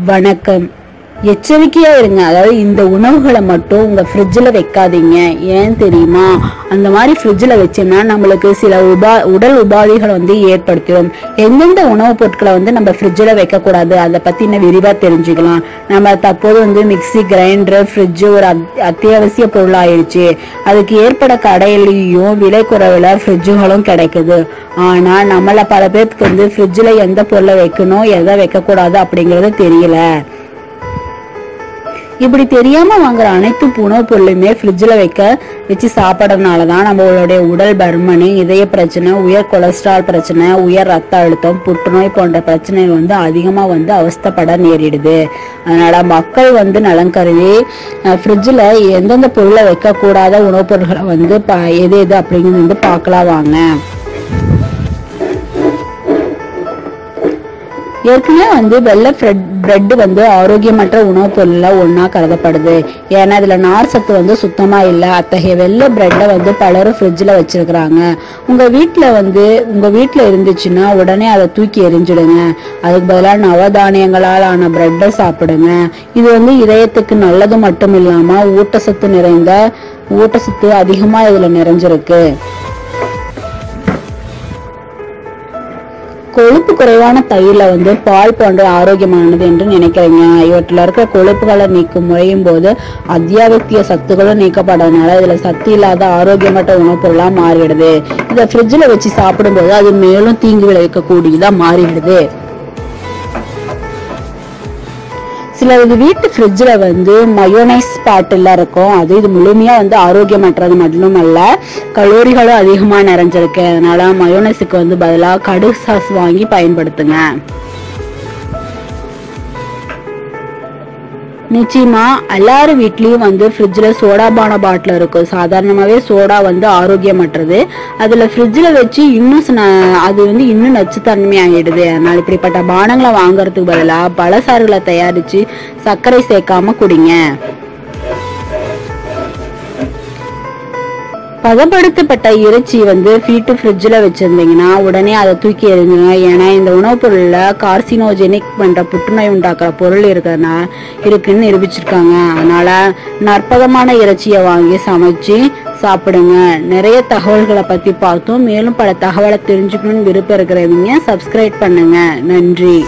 வணக்கம். எச்சரிக்கையா இருங்க. அதாவது இந்த உணவுகளை மட்டும் உங்க ஃப்ரிட்ஜில் வைக்காதீங்க. ஏன் தெரியுமா? அந்த மாதிரி ஃப்ரிட்ஜில் வச்சோம்னா நம்மளுக்கு சில உடல் உபாதைகள் ஏற்படுத்திடும். எந்தெந்த உணவுப் பொருட்களை நம்ம ஃப்ரிட்ஜில் வைக்கக்கூடாது அதை பத்தி இன்னும் விரிவா தெரிஞ்சுக்கலாம். நம்ம தற்போது மிக்சி, கிரைண்டர், ஃப்ரிட்ஜ் ஒரு அத்தியாவசிய பொருளாயிருச்சு. அதுக்கு ஏற்பட கடையிலையும் விலை குறைவுல ஃப்ரிட்ஜுகளும் கிடைக்குது. ஆனா நம்மள பல பேருக்கு ஃப்ரிட்ஜில் எந்த பொருளை வைக்கணும், எதை வைக்கக்கூடாது அப்படிங்கறது தெரியல. இப்படி தெரியாம வாங்குற அனைத்து உணவுப் பொருளையுமே ஃப்ரிட்ஜில் வச்சு சாப்பிடறதுனாலதான் நம்மளுடைய உடல் பருமன், இதய பிரச்சனை, உயர் கொலஸ்ட்ரால் பிரச்சனை, உயர் ரத்த அழுத்தம், புற்றுநோய் போன்ற பிரச்சனைகள் அதிகமா அவஸ்தைப்பட நேரிடுது. அதனால மக்கள் நலன் கருதி ஃப்ரிட்ஜில் எந்தெந்த பொருளை வைக்க கூடாத உணவுப் பொருட்களை எது எது அப்படிங்கிறது பார்க்கலாம் வாங்க. ஏற்கனவே வெள்ளை பிரெட் ஆரோக்கியமற்ற உணவுப் பொருள்ல ஒன்னா கருதப்படுது. ஏன்னா இதுல நார் சத்து சுத்தமா இல்ல. அத்தகைய வெள்ளை பிரெட்டை பலரும் ஃப்ரிட்ஜில் வச்சிருக்கிறாங்க. உங்க வீட்டுல இருந்துச்சுன்னா உடனே அதை தூக்கி எரிஞ்சிடுங்க. அதுக்கு பதிலாக நவதானியங்களால் ஆன பிரெட்டை சாப்பிடுங்க. இது இதயத்துக்கு நல்லது மட்டும் இல்லாம ஊட்டச்சத்து அதிகமா இதுல நிறைஞ்சிருக்கு. கொழுப்பு குறைவான தயிர்ல பால் போன்ற ஆரோக்கியமானது என்று நினைக்கிறீங்க. இவற்றில் இருக்கிற கொழுப்புகளை முறையும் போது அத்தியாவசிய சத்துக்களும் நீக்கப்படுறதுனால இதுல சத்து இல்லாத ஆரோக்கியமற்ற உணவுப் பொருளா மாறிடுது. இதை ஃப்ரிட்ஜில் வச்சு சாப்பிடும்போது அது மேலும் தீங்கு விளைவிக்கக்கூடியதா மாறிடுது. சிலது வீட்டு ஃப்ரிட்ஜில் மயோனைஸ் பாட்டில் இருக்கும். இது முழுமையா ஆரோக்கியமற்றது மட்டுமல்ல, கலோரிகளும் அதிகமா நிறைஞ்சிருக்கு. அதனால மயோனைஸுக்கு பதிலாக கடுகு சாஸ் வாங்கி பயன்படுத்துங்க. நிச்சயமா எல்லாரும் வீட்லயும் ஃப்ரிட்ஜில் சோடாபான பாட்டில் இருக்கும். சாதாரணமாவே சோடா ஆரோக்கியமற்றது. அதுல ஃப்ரிட்ஜில் வச்சு இன்னும் நச்சுத்தன்மை ஆகிடுது. அதனால இப்படிப்பட்ட பானங்களை வாங்குறதுக்கு பதிலாக பழசாறுகளை தயாரிச்சு சர்க்கரை சேர்க்காம குடிங்க. பதப்படுத்தப்பட்ட இறைச்சி வீட்டு ஃப்ரிட்ஜில் வச்சிருந்தீங்கன்னா உடனே அதை தூக்கி எறிஞ்சுங்க. ஏன்னா இந்த உணவுப் பொருள்ல கார்சினோஜெனிக் பண்ற புற்றுநோய் உண்டாக்குற பொருள் இருக்குன்னு நிரூபிச்சிருக்காங்க. அதனால நற்பதமான இறைச்சியை வாங்கி சமைச்சு சாப்பிடுங்க. நிறைய தகவல்களை பத்தி பார்த்தோம். மேலும் பல தகவலை தெரிஞ்சுக்கணும்னு விருப்பம் இருக்கிறவங்க சப்ஸ்கிரைப் பண்ணுங்க. நன்றி.